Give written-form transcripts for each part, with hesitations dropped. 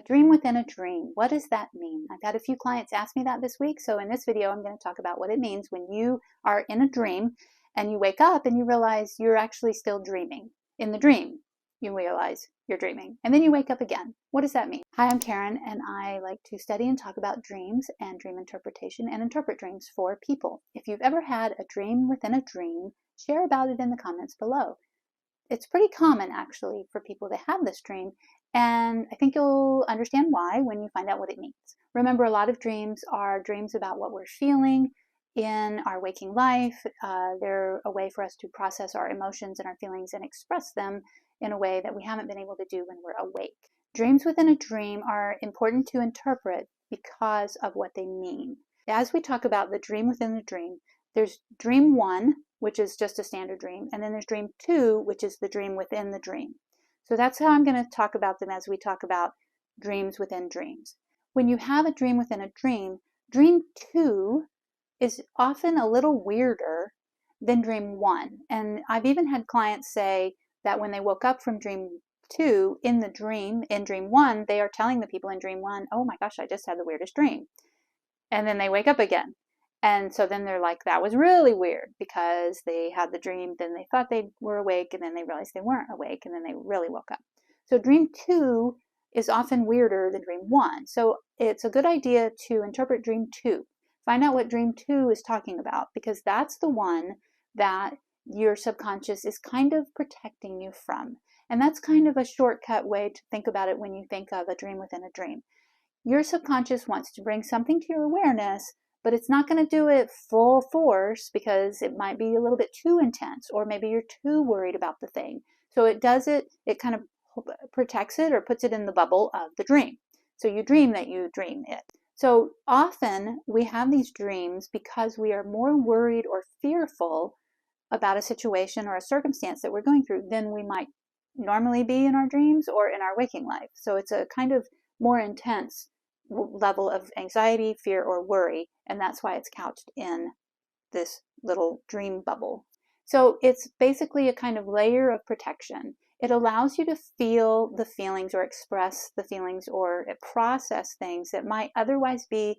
dream within a dream. What does that mean? I've had a few clients ask me that this week. So in this video, I'm going to talk about what it means when you are in a dream and you wake up and you realize you're actually still dreaming. In the dream, you realize you're dreaming. And then you wake up again. What does that mean? Hi, I'm Karen, and I like to study and talk about dreams and dream interpretation and interpret dreams for people. If you've ever had a dream within a dream, share about it in the comments below. It's pretty common, actually, for people to have this dream, and I think you'll understand why when you find out what it means. Remember, a lot of dreams are dreams about what we're feeling in our waking life. They're a way for us to process our emotions and our feelings and express them in a way that we haven't been able to do when we're awake. Dreams within a dream are important to interpret because of what they mean. As we talk about the dream within the dream, there's dream one, which is just a standard dream, and then there's dream two, which is the dream within the dream. So that's how I'm going to talk about them as we talk about dreams within dreams. When you have a dream within a dream, dream two is often a little weirder than dream one. And I've even had clients say that when they woke up from dream two in dream one, they are telling the people in dream one, oh my gosh, I just had the weirdest dream. And then they wake up again. And so then they're like, that was really weird, because they had the dream, then they thought they were awake, and then they realized they weren't awake, and then they really woke up. So dream two is often weirder than dream one. So it's a good idea to interpret dream two. Find out what dream two is talking about, because that's the one that your subconscious is kind of protecting you from. And that's kind of a shortcut way to think about it when you think of a dream within a dream. Your subconscious wants to bring something to your awareness, but it's not going to do it full force because it might be a little bit too intense, or maybe you're too worried about the thing. So it kind of protects it or puts it in the bubble of the dream. So you dream that you dream it. So often we have these dreams because we are more worried or fearful about a situation or a circumstance that we're going through than we might normally be in our dreams or in our waking life. So it's a kind of more intense level of anxiety, fear, or worry, and that's why it's couched in this little dream bubble. So it's basically a kind of layer of protection. It allows you to feel the feelings or express the feelings or process things that might otherwise be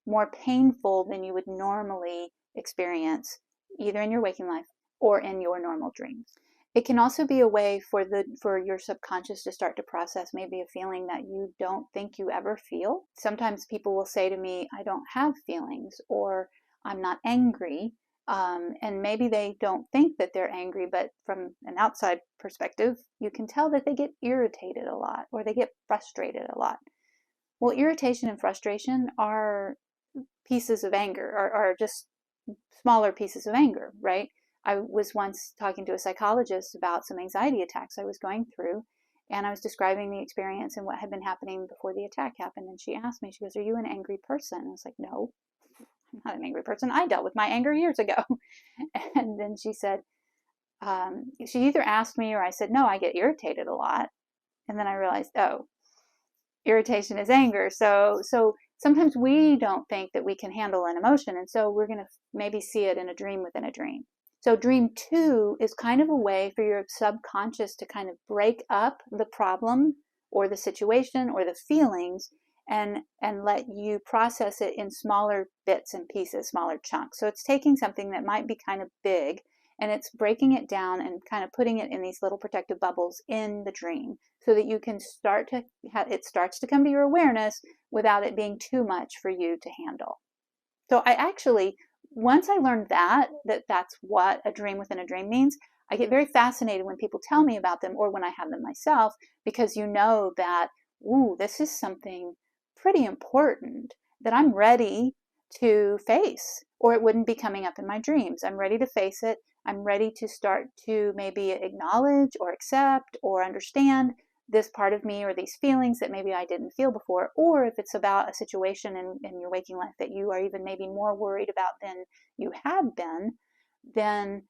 more painful than you would normally experience, either in your waking life or in your normal dreams. It can also be a way for your subconscious to start to process maybe a feeling that you don't think you ever feel. Sometimes people will say to me, I don't have feelings, or I'm not angry. And maybe they don't think that they're angry, but from an outside perspective, you can tell that they get irritated a lot, or they get frustrated a lot. Well, irritation and frustration are pieces of anger, are just smaller pieces of anger, right? I was once talking to a psychologist about some anxiety attacks I was going through, and I was describing the experience and what had been happening before the attack happened. And she asked me, she goes, are you an angry person? I was like, no, I'm not an angry person. I dealt with my anger years ago. And then she said, she either asked me or I said, no, I get irritated a lot. And then I realized, oh, irritation is anger. So sometimes we don't think that we can handle an emotion. And so we're going to maybe see it in a dream within a dream. So dream two is kind of a way for your subconscious to kind of break up the problem or the situation or the feelings and let you process it in smaller bits and pieces, smaller chunks. So it's taking something that might be kind of big and it's breaking it down and kind of putting it in these little protective bubbles in the dream so that you can it starts to come to your awareness without it being too much for you to handle. So once I learned that's what a dream within a dream means, I get very fascinated when people tell me about them or when I have them myself, because you know that, ooh, this is something pretty important that I'm ready to face, or it wouldn't be coming up in my dreams. I'm ready to face it. I'm ready to start to maybe acknowledge or accept or understand this part of me or these feelings that maybe I didn't feel before, or if it's about a situation in your waking life that you are even maybe more worried about than you had been, then,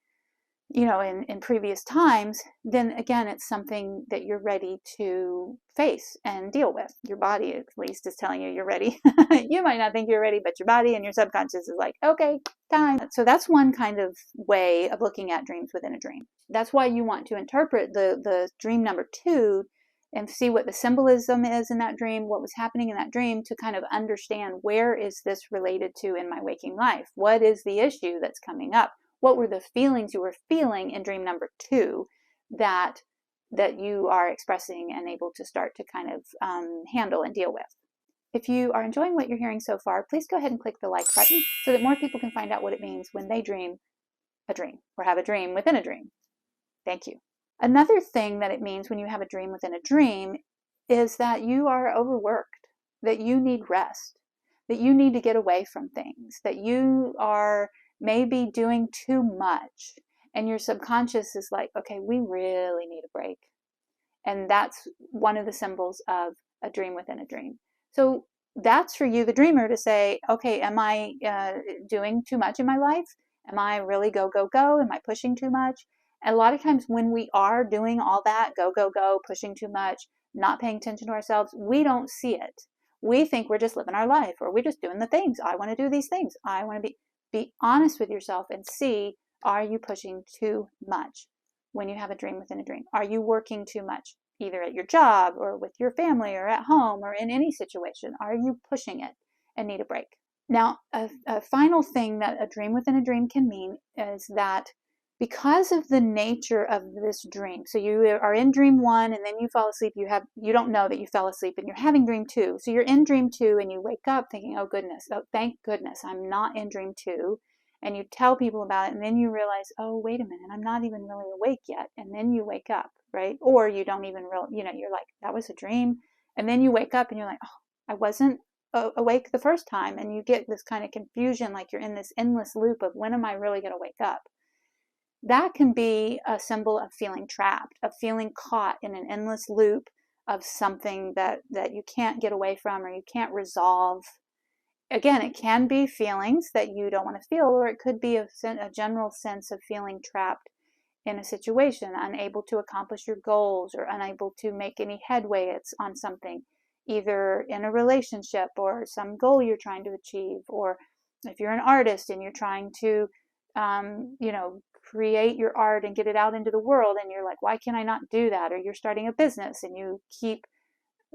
you know, in previous times, then again, it's something that you're ready to face and deal with. Your body, at least, is telling you you're ready. You might not think you're ready, but your body and your subconscious is like, okay, time. So that's one kind of way of looking at dreams within a dream. That's why you want to interpret the dream number two and see what the symbolism is in that dream, what was happening in that dream, to kind of understand, where is this related to in my waking life? What is the issue that's coming up? What were the feelings you were feeling in dream number 2 that you are expressing and able to start to kind of handle and deal with? If you are enjoying what you're hearing so far, please go ahead and click the like button so that more people can find out what it means when they dream a dream or have a dream within a dream. Thank you. Another thing that it means when you have a dream within a dream is that you are overworked, that you need rest, that you need to get away from things, that you are maybe doing too much, and your subconscious is like, okay, we really need a break. And that's one of the symbols of a dream within a dream. So that's for you, the dreamer, to say, okay, am I doing too much in my life? Am I really go, go, go? Am I pushing too much? And a lot of times when we are doing all that, go, go, go, pushing too much, not paying attention to ourselves, we don't see it. We think we're just living our life, or we're just doing the things. I want to do these things. I want to be honest with yourself and see, are you pushing too much when you have a dream within a dream? Are you working too much, either at your job or with your family or at home or in any situation? Are you pushing it and need a break? Now, a final thing that a dream within a dream can mean is that because of the nature of this dream, so you are in dream 1 and then you fall asleep, you don't know that you fell asleep and you're having dream 2. So you're in dream 2 and you wake up thinking, oh goodness, oh thank goodness I'm not in dream 2. And you tell people about it, and then you realize, oh, wait a minute, I'm not even really awake yet. And then you wake up, right? Or you don't even you're like, that was a dream. And then you wake up and you're like, oh, I wasn't awake the first time. And you get this kind of confusion, like you're in this endless loop of, when am I really going to wake up? That can be a symbol of feeling trapped, of feeling caught in an endless loop of something that you can't get away from or you can't resolve. Again, it can be feelings that you don't want to feel, or it could be a general sense of feeling trapped in a situation, unable to accomplish your goals or unable to make any headway on something, either in a relationship or some goal you're trying to achieve, or if you're an artist and you're trying to create your art and get it out into the world, and you're like, why can I not do that? Or you're starting a business and you keep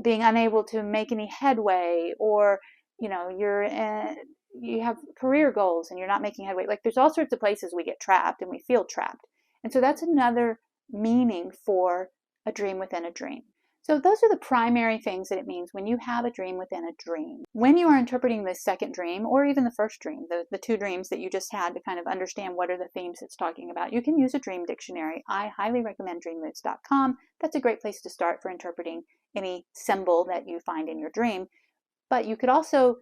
being unable to make any headway, or you have career goals and you're not making headway. Like, there's all sorts of places we get trapped and we feel trapped. And so that's another meaning for a dream within a dream. So those are the primary things that it means when you have a dream within a dream. When you are interpreting the second dream, or even the first dream, the 2 dreams that you just had, to kind of understand what are the themes it's talking about, you can use a dream dictionary. I highly recommend dreammoods.com. That's a great place to start for interpreting any symbol that you find in your dream. But you could also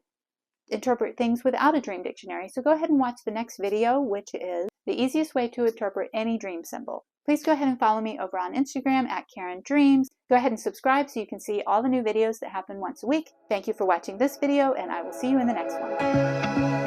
interpret things without a dream dictionary. So go ahead and watch the next video, which is the easiest way to interpret any dream symbol. Please go ahead and follow me over on Instagram at Caryndreams. Go ahead and subscribe so you can see all the new videos that happen once a week. Thank you for watching this video, and I will see you in the next one.